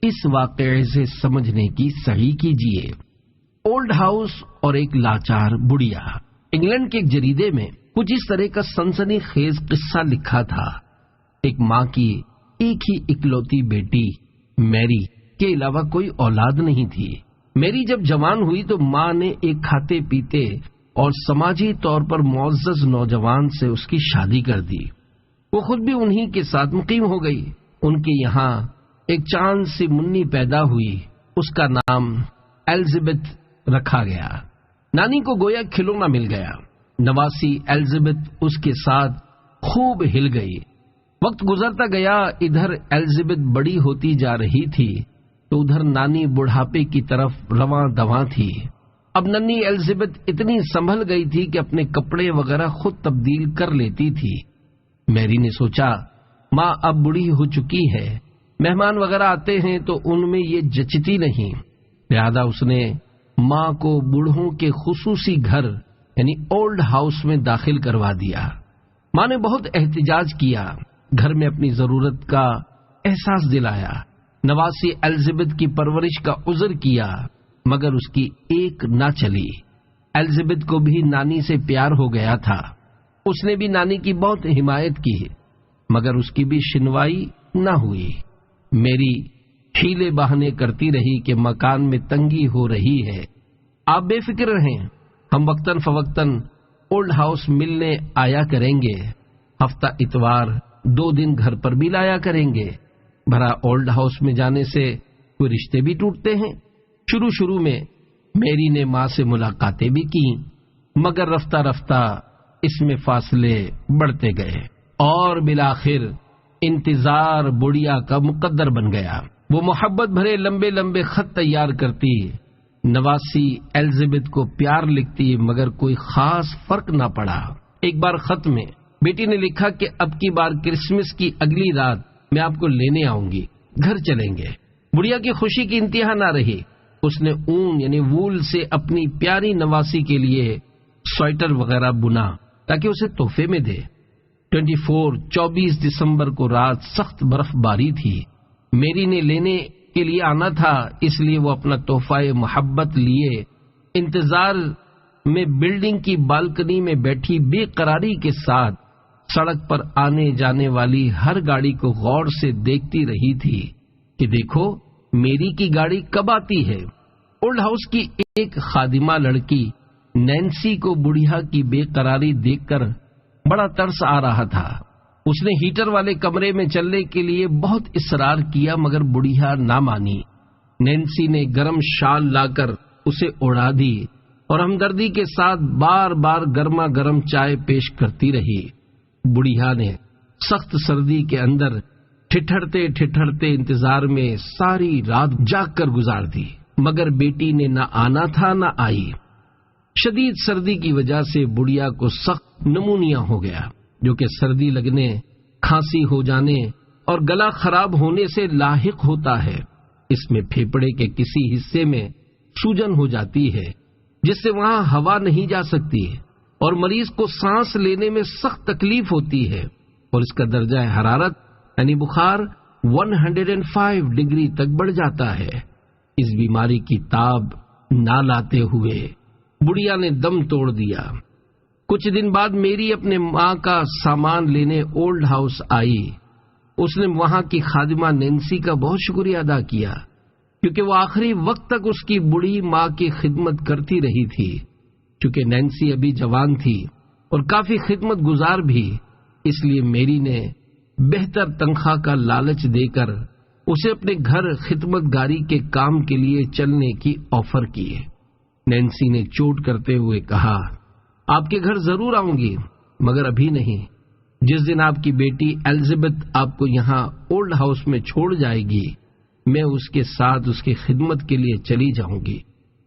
اس واقعے سے سمجھنے کی صحیح کیجیے۔ اولڈ ہاؤس اور ایک لاچار بڑھیا۔ انگلینڈ کے ایک جریدے میں کچھ اس طرح کا سنسنی خیز قصہ لکھا تھا۔ ایک ماں کی ایک ہی اکلوتی بیٹی میری کے علاوہ کوئی اولاد نہیں تھی۔ میری جب جوان ہوئی تو ماں نے ایک کھاتے پیتے اور سماجی طور پر معزز نوجوان سے اس کی شادی کر دی۔ وہ خود بھی انہی کے ساتھ مقیم ہو گئی۔ ان کے یہاں ایک چاند سی منی پیدا ہوئی، اس کا نام ایلزبتھ رکھا گیا۔ نانی کو گویا کھلونا مل گیا۔ نواسی ایلزبتھ اس کے ساتھ خوب ہل گئی۔ وقت گزرتا گیا، ادھر ایلزبتھ بڑی ہوتی جا رہی تھی تو ادھر نانی بڑھاپے کی طرف رواں دواں تھی۔ اب ننھی ایلزبتھ اتنی سنبھل گئی تھی کہ اپنے کپڑے وغیرہ خود تبدیل کر لیتی تھی۔ میری نے سوچا ماں اب بڑھی ہو چکی ہے، مہمان وغیرہ آتے ہیں تو ان میں یہ جچتی نہیں، لہذا اس نے ماں کو بوڑھوں کے خصوصی گھر یعنی اولڈ ہاؤس میں داخل کروا دیا۔ ماں نے بہت احتجاج کیا، گھر میں اپنی ضرورت کا احساس دلایا، نواسی ایلزبتھ کی پرورش کا عذر کیا، مگر اس کی ایک نہ چلی۔ ایلزبتھ کو بھی نانی سے پیار ہو گیا تھا، اس نے بھی نانی کی بہت حمایت کی، مگر اس کی بھی شنوائی نہ ہوئی۔ میری حیلے بہانے کرتی رہی کہ مکان میں تنگی ہو رہی ہے، آپ بے فکر رہیں، ہم وقتاً فوقتاً اولڈ ہاؤس ملنے آیا کریں گے، ہفتہ اتوار 2 دن گھر پر بھی لایا کریں گے۔ بھلا اولڈ ہاؤس میں جانے سے کوئی رشتے بھی ٹوٹتے ہیں؟ شروع میں میری نے ماں سے ملاقاتیں بھی کی، مگر رفتہ رفتہ اس میں فاصلے بڑھتے گئے اور بالآخر انتظار بڑھیا کا مقدر بن گیا۔ وہ محبت بھرے لمبے لمبے خط تیار کرتی، نواسی ایلزبتھ کو پیار لکھتی، مگر کوئی خاص فرق نہ پڑا۔ ایک بار خط میں بیٹی نے لکھا کہ اب کی بار کرسمس کی اگلی رات میں آپ کو لینے آؤں گی، گھر چلیں گے۔ بڑھیا کی خوشی کی انتہا نہ رہی، اس نے اون یعنی وول سے اپنی پیاری نواسی کے لیے سویٹر وغیرہ بنا تاکہ اسے تحفے میں دے۔ 24 دسمبر کو رات سخت برف باری تھی۔ میری نے لینے کے لیے آنا تھا، اس لیے وہ اپنا تحفہ محبت لیے انتظار میں بلڈنگ کی بالکنی میں بیٹھی بے قراری کے ساتھ سڑک پر آنے جانے والی ہر گاڑی کو غور سے دیکھتی رہی تھی کہ دیکھو میری کی گاڑی کب آتی ہے۔ اولڈ ہاؤس کی ایک خادمہ لڑکی نینسی کو بڑھیا کی بے قراری دیکھ کر بڑا ترس آ رہا تھا۔ اس نے ہیٹر والے کمرے میں چلنے کے لیے بہت اصرار کیا، مگر بڑھیا نہ مانی۔ نینسی نے گرم شال لا کر اسے اڑا دی اور ہمدردی کے ساتھ بار بار گرما گرم چائے پیش کرتی رہی۔ بڑھیا نے سخت سردی کے اندر ٹھٹھرتے ٹھٹھرتے انتظار میں ساری رات جاگ کر گزار دی، مگر بیٹی نے نہ آنا تھا نہ آئی۔ شدید سردی کی وجہ سے بڑھیا کو سخت نمونیا ہو گیا، جو کہ سردی لگنے، کھانسی ہو جانے اور گلا خراب ہونے سے لاحق ہوتا ہے۔ اس میں پھیپھڑے کے کسی حصے میں سوجن ہو جاتی ہے، جس سے وہاں ہوا نہیں جا سکتی اور مریض کو سانس لینے میں سخت تکلیف ہوتی ہے، اور اس کا درجہ حرارت یعنی بخار 105 ڈگری تک بڑھ جاتا ہے۔ اس بیماری کی تاب نہ لاتے ہوئے بڑھیا نے دم توڑ دیا۔ کچھ دن بعد میری اپنے ماں کا سامان لینے اولڈ ہاؤس آئی۔ اس نے وہاں کی خادمہ نینسی کا بہت شکریہ ادا کیا، کیونکہ وہ آخری وقت تک اس کی بوڑھی ماں کی خدمت کرتی رہی تھی۔ چونکہ نینسی ابھی جوان تھی اور کافی خدمت گزار بھی، اس لیے میری نے بہتر تنخواہ کا لالچ دے کر اسے اپنے گھر خدمت گاری کے کام کے لیے چلنے کی آفر کیے۔ نینسی نے چوٹ کرتے ہوئے کہا، آپ کے گھر ضرور آؤں گی، مگر ابھی نہیں۔ جس دن آپ کی بیٹی الزبتھ آپ کو یہاں اولڈ ہاؤس میں چھوڑ جائے گی، میں اس کے ساتھ اس کی خدمت کے لیے چلی جاؤں گی۔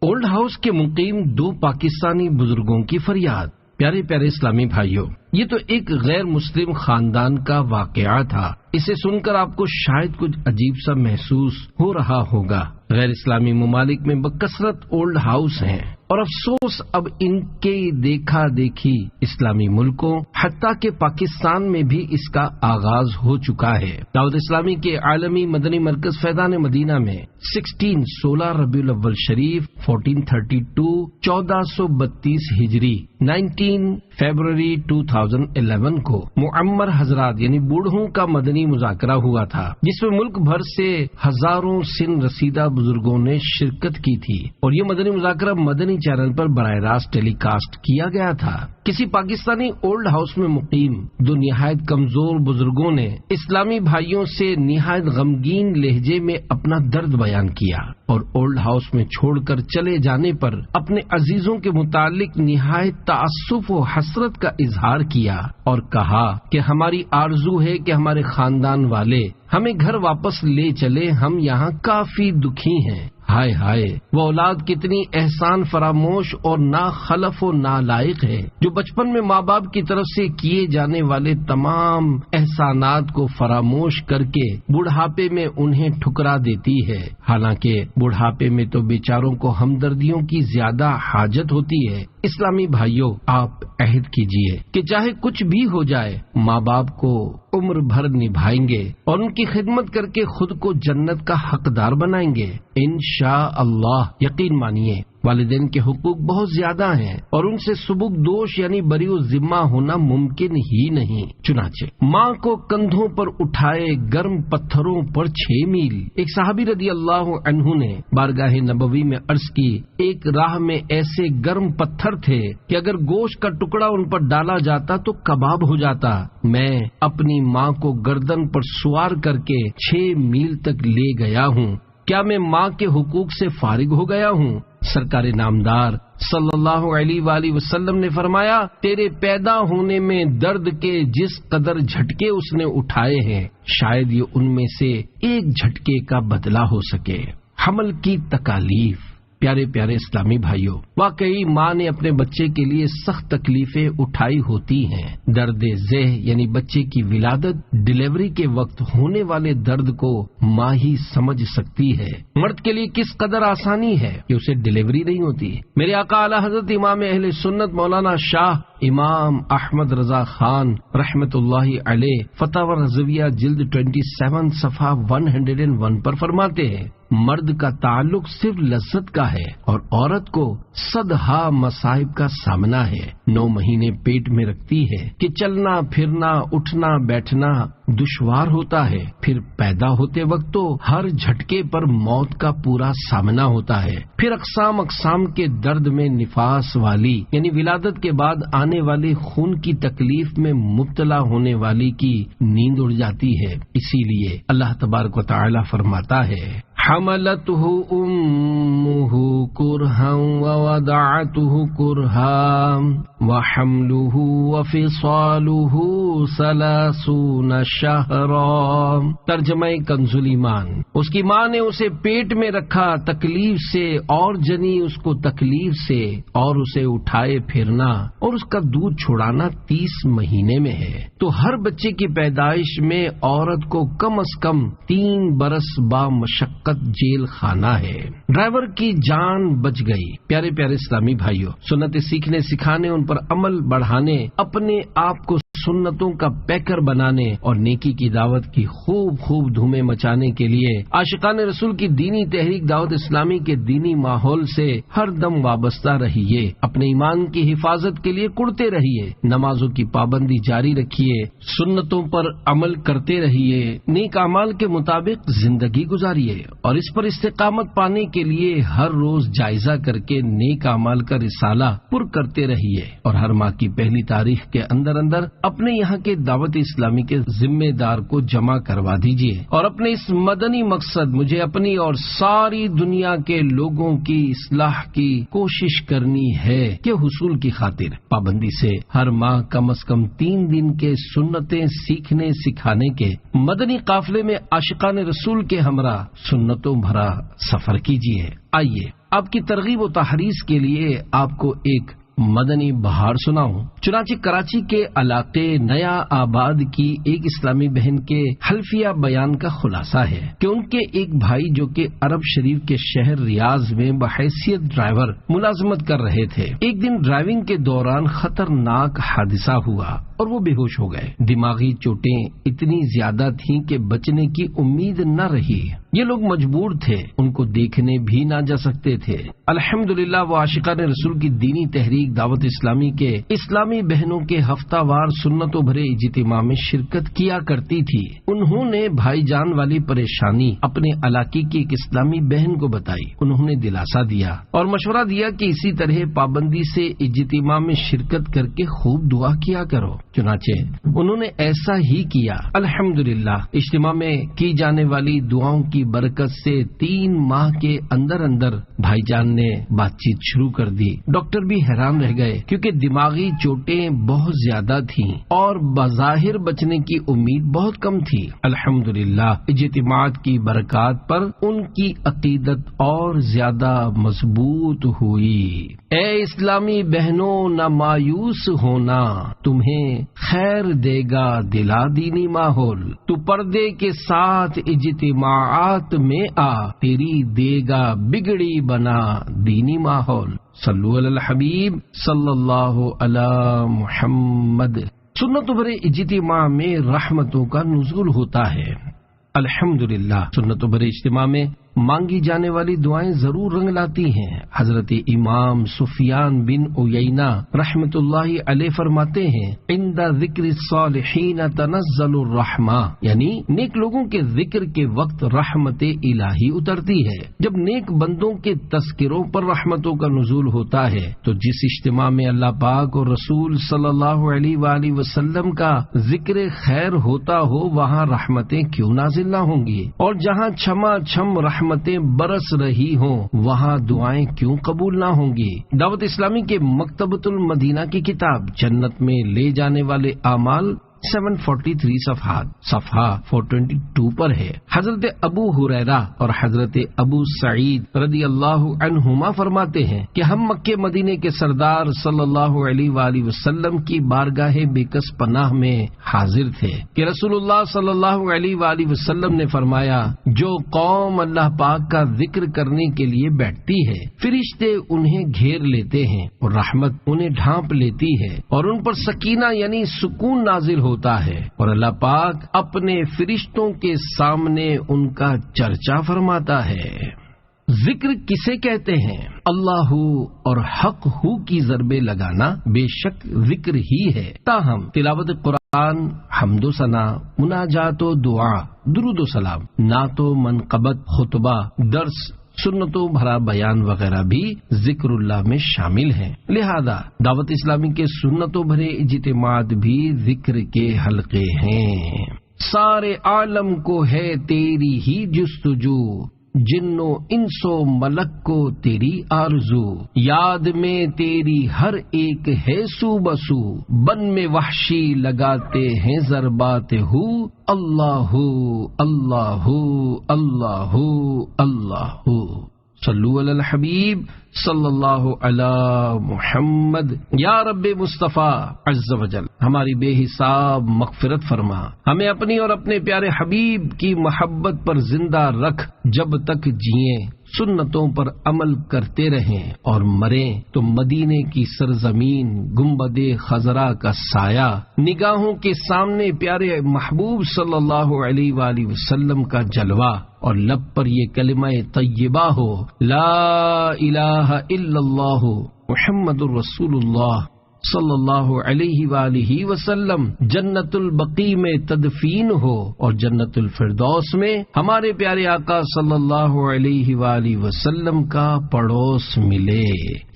اولڈ ہاؤس کے مقیم 2 پاکستانی بزرگوں کی فریاد۔ پیارے پیارے اسلامی بھائیوں، یہ تو ایک غیر مسلم خاندان کا واقعہ تھا۔ اسے سن کر آپ کو شاید کچھ عجیب سا محسوس ہو رہا ہوگا۔ غیر اسلامی ممالک میں بکثرت اولڈ ہاؤس ہیں، اور افسوس اب ان کے دیکھا دیکھی اسلامی ملکوں حتیٰ کہ پاکستان میں بھی اس کا آغاز ہو چکا ہے۔ دعوت اسلامی کے عالمی مدنی مرکز فیضان مدینہ میں 16 ربیع الاول شریف 1432 1432 ہجری 19 فروری 2011 کو معمر حضرات یعنی بوڑھوں کا مدنی مذاکرہ ہوا تھا، جس میں ملک بھر سے ہزاروں سن رسیدہ بزرگوں نے شرکت کی تھی، اور یہ مدنی مذاکرہ مدنی چینل پر براہ راست ٹیلی کاسٹ کیا گیا تھا۔ کسی پاکستانی اولڈ ہاؤس میں مقیم 2 نہایت کمزور بزرگوں نے اسلامی بھائیوں سے نہایت غمگین لہجے میں اپنا درد بیان کیا، اور اولڈ ہاؤس میں چھوڑ کر چلے جانے پر اپنے عزیزوں کے متعلق نہایت تعصف و حسرت کا اظہار کیا، اور کہا کہ ہماری آرزو ہے کہ ہمارے خاندان والے ہمیں گھر واپس لے چلے، ہم یہاں کافی دکھی ہیں۔ ہائے ہائے، وہ اولاد کتنی احسان فراموش اور ناخلف و نالائق ہے، جو بچپن میں ماں باپ کی طرف سے کیے جانے والے تمام احسانات کو فراموش کر کے بڑھاپے میں انہیں ٹھکرا دیتی ہے۔ حالانکہ بڑھاپے میں تو بیچاروں کو ہمدردیوں کی زیادہ حاجت ہوتی ہے۔ اسلامی بھائیوں، آپ عہد کیجئے کہ چاہے کچھ بھی ہو جائے، ماں باپ کو عمر بھر نبھائیں گے اور ان کی خدمت کر کے خود کو جنت کا حقدار بنائیں گے انشاءاللہ۔ یقین مانیے، والدین کے حقوق بہت زیادہ ہیں، اور ان سے سبک دوش یعنی بری و ذمہ ہونا ممکن ہی نہیں۔ چنانچہ ماں کو کندھوں پر اٹھائے گرم پتھروں پر 6 میل۔ ایک صحابی رضی اللہ عنہ نے بارگاہ نبوی میں عرض کی، ایک راہ میں ایسے گرم پتھر تھے کہ اگر گوشت کا ٹکڑا ان پر ڈالا جاتا تو کباب ہو جاتا۔ میں اپنی ماں کو گردن پر سوار کر کے 6 میل تک لے گیا ہوں۔ کیا میں ماں کے حقوق سے فارغ ہو گیا ہوں؟ سرکار نامدار صلی اللہ علیہ وآلہ وسلم نے فرمایا، تیرے پیدا ہونے میں درد کے جس قدر جھٹکے اس نے اٹھائے ہیں، شاید یہ ان میں سے ایک جھٹکے کا بدلہ ہو سکے۔ حمل کی تکالیف۔ پیارے پیارے اسلامی بھائیوں، واقعی ماں نے اپنے بچے کے لیے سخت تکلیفیں اٹھائی ہوتی ہیں۔ درد ذہ یعنی بچے کی ولادت، ڈیلیوری کے وقت ہونے والے درد کو ماں ہی سمجھ سکتی ہے۔ مرد کے لیے کس قدر آسانی ہے کہ اسے ڈیلیوری نہیں ہوتی۔ میرے آقا اعلی حضرت امام اہل سنت مولانا شاہ امام احمد رضا خان رحمت اللہ علیہ فتاوی رضویہ جلد 27 صفحہ 101 پر فرماتے ہیں، مرد کا تعلق صرف لذت کا ہے اور عورت کو صدہا مصائب کا سامنا ہے۔ 9 مہینے پیٹ میں رکھتی ہے کہ چلنا پھرنا اٹھنا بیٹھنا دشوار ہوتا ہے، پھر پیدا ہوتے وقت تو ہر جھٹکے پر موت کا پورا سامنا ہوتا ہے، پھر اقسام اقسام کے درد میں نفاس والی یعنی ولادت کے بعد آنے والے خون کی تکلیف میں مبتلا ہونے والی کی نیند اڑ جاتی ہے۔ اسی لیے اللہ تبارک و تعالی فرماتا ہے، حملته امه کرہا ووضعته کرہا وحمله وفصاله 30 شہرا۔ ترجمہ کنز ایمان، اس کی ماں نے اسے پیٹ میں رکھا تکلیف سے، اور جنی اس کو تکلیف سے، اور اسے اٹھائے پھرنا اور اس کا دودھ چھڑانا 30 مہینے میں ہے۔ تو ہر بچے کی پیدائش میں عورت کو کم از کم 3 برس با مشقت جیل خانہ ہے۔ ڈرائیور کی جان بچ گئی۔ پیارے پیارے اسلامی بھائیوں، سنتیں سیکھنے سکھانے، ان پر عمل بڑھانے، اپنے آپ کو سنتوں کا پیکر بنانے اور نیکی کی دعوت کی خوب دھومیں مچانے کے لیے عاشقان رسول کی دینی تحریک دعوت اسلامی کے دینی ماحول سے ہر دم وابستہ رہیے۔ اپنے ایمان کی حفاظت کے لیے کڑتے رہیے، نمازوں کی پابندی جاری رکھیے، سنتوں پر عمل کرتے رہیے، نیک اعمال کے مطابق زندگی گزاریے، اور اس پر استقامت پانے کے لیے ہر روز جائزہ کر کے نیک اعمال کا رسالہ پر کرتے رہیے، اور ہر ماہ کی پہلی تاریخ کے اندر اپنے یہاں کے دعوت اسلامی کے ذمہ دار کو جمع کروا دیجیے اور اپنے اس مدنی مقصد مجھے اپنی اور ساری دنیا کے لوگوں کی اصلاح کی کوشش کرنی ہے کہ حصول کی خاطر پابندی سے ہر ماہ کم از کم 3 دن کے سنتیں سیکھنے سکھانے کے مدنی قافلے میں عاشقان رسول کے ہمراہ سنتوں بھرا سفر کیجیے۔ آئیے آپ کی ترغیب و تحریض کے لیے آپ کو ایک مدنی بہار سناؤں۔ چنانچہ کراچی کے علاقے نیا آباد کی ایک اسلامی بہن کے حلفیہ بیان کا خلاصہ ہے کہ ان کے ایک بھائی جو کہ عرب شریف کے شہر ریاض میں بحیثیت ڈرائیور ملازمت کر رہے تھے، ایک دن ڈرائیونگ کے دوران خطرناک حادثہ ہوا اور وہ بے ہوش ہو گئے۔ دماغی چوٹیں اتنی زیادہ تھیں کہ بچنے کی امید نہ رہی۔ یہ لوگ مجبور تھے، ان کو دیکھنے بھی نہ جا سکتے تھے۔ الحمدللہ وہ عاشقان رسول کی دینی تحریک دعوت اسلامی کے اسلامی بہنوں کے ہفتہ وار سنتوں بھرے اجتماع میں شرکت کیا کرتی تھی۔ انہوں نے بھائی جان والی پریشانی اپنے علاقے کی ایک اسلامی بہن کو بتائی۔ انہوں نے دلاسا دیا اور مشورہ دیا کہ اسی طرح پابندی سے اجتماع میں شرکت کر کے خوب دعا کیا کرو۔ چنانچہ انہوں نے ایسا ہی کیا۔ الحمدللہ اجتماع میں کی جانے والی دعاؤں کی برکت سے 3 ماہ کے اندر اندر بھائی جان نے بات چیت شروع کر دی۔ ڈاکٹر بھی حیران رہ گئے کیونکہ دماغی چوٹیں بہت زیادہ تھیں اور بظاہر بچنے کی امید بہت کم تھی۔ الحمدللہ اجتماعات کی برکات پر ان کی عقیدت اور زیادہ مضبوط ہوئی۔ اے اسلامی بہنوں نہ مایوس ہونا، تمہیں خیر دے گا دلا دینی ماحول۔ تو پردے کے ساتھ اجتماعات میں آ، تیری دے گا بگڑی بنا دینی ماحول۔ صلو علی الحبیب صلی اللہ علی محمد۔ سنتوں بھرے اجتماع میں رحمتوں کا نزول ہوتا ہے۔ الحمدللہ سنتوں بھرے اجتماع میں مانگی جانے والی دعائیں ضرور رنگ لاتی ہیں۔ حضرت امام سفیان بن عیینہ رحمت اللہ علیہ فرماتے ہیں، عند ذکر الصالحین تنزل الرحمہ، یعنی نیک لوگوں کے ذکر کے وقت رحمت الہی اترتی ہے۔ جب نیک بندوں کے تذکروں پر رحمتوں کا نزول ہوتا ہے تو جس اجتماع میں اللہ پاک اور رسول صلی اللہ علیہ وآلہ وسلم کا ذکر خیر ہوتا ہو وہاں رحمتیں کیوں نازل نہ ہوں گی، اور جہاں چھما چھم رحمتیں برس رہی ہوں وہاں دعائیں کیوں قبول نہ ہوں گی۔ دعوت اسلامی کے مکتبۃ المدینہ کی کتاب جنت میں لے جانے والے اعمال 743 صفحہ 422 پر ہے۔ حضرت ابو ہریرہ اور حضرت ابو سعید رضی اللہ عنہما فرماتے ہیں کہ ہم مکے مدینے کے سردار صلی اللہ علیہ وآلہ وسلم کی بارگاہ بےکس پناہ میں حاضر تھے کہ رسول اللہ صلی اللہ علیہ وآلہ وسلم نے فرمایا، جو قوم اللہ پاک کا ذکر کرنے کے لیے بیٹھتی ہے فرشتے انہیں گھیر لیتے ہیں اور رحمت انہیں ڈھانپ لیتی ہے اور ان پر سکینہ یعنی سکون نازل ہوتا ہے، اور اللہ پاک اپنے فرشتوں کے سامنے ان کا چرچا فرماتا ہے۔ ذکر کسے کہتے ہیں؟ اللہ اور حق ہو کی ضربیں لگانا بے شک ذکر ہی ہے، تاہم تلاوت قرآن، حمد و ثنا، مناجات و دعا، درود و سلام، نعت و منقبت، خطبہ، درس، سنتوں بھرا بیان وغیرہ بھی ذکر اللہ میں شامل ہیں۔ لہذا دعوت اسلامی کے سنتوں بھرے اجتماعات بھی ذکر کے حلقے ہیں۔ سارے عالم کو ہے تیری ہی جستجو، جنو انسو ملک کو تیری آرزو، یاد میں تیری ہر ایک ہے سو بسو، بن میں وحشی لگاتے ہیں ضربات ہو، اللہ اللہ اللہ اللہ۔ صلو علی الحبیب صلی اللہ علی محمد۔ یا رب مصطفیٰ عز و جل ہماری بے حساب مغفرت فرما، ہمیں اپنی اور اپنے پیارے حبیب کی محبت پر زندہ رکھ، جب تک جئیں سنتوں پر عمل کرتے رہیں اور مریں تو مدینے کی سرزمین، گنبد خضرا کا سایہ، نگاہوں کے سامنے پیارے محبوب صلی اللہ علیہ وآلہ وسلم کا جلوہ، اور لب پر یہ کلمہ طیبہ ہو، لا الہ الا اللہ محمد الرسول اللہ صلی اللہ علیہ وآلہ وسلم، جنت البقیع میں تدفین ہو اور جنت الفردوس میں ہمارے پیارے آقا صلی اللہ علیہ وآلہ وسلم کا پڑوس ملے۔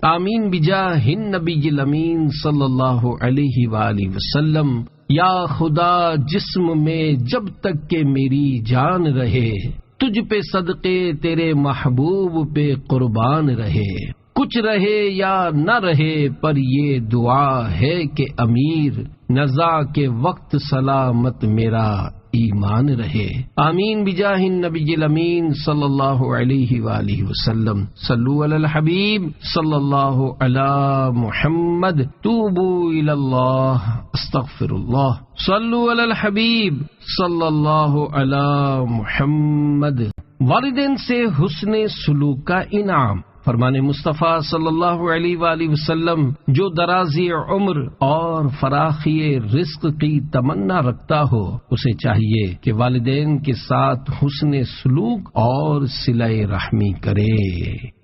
آمین بجاہ النبی الامین صلی اللہ علیہ وآلہ وسلم۔ یا خدا جسم میں جب تک کہ میری جان رہے، تجھ پہ صدقے تیرے محبوب پہ قربان رہے، کچھ رہے یا نہ رہے پر یہ دعا ہے کہ امیر نزا کے وقت سلامت میرا ایمان رہے۔ آمین بجاہ النبی الامین صلی اللہ علیہ وآلہ وسلم۔ صلو علی الحبیب صلی اللہ علی محمد، توبوا الی اللہ استغفر اللہ۔ صلو علی الحبیب صلی اللہ علی محمد۔ والدین سے حسن سلوک کا انعام۔ فرمان مصطفیٰ صلی اللہ علیہ وآلہ وسلم، جو درازی عمر اور فراخی رزق کی تمنا رکھتا ہو اسے چاہیے کہ والدین کے ساتھ حسن سلوک اور صلہ رحمی کرے۔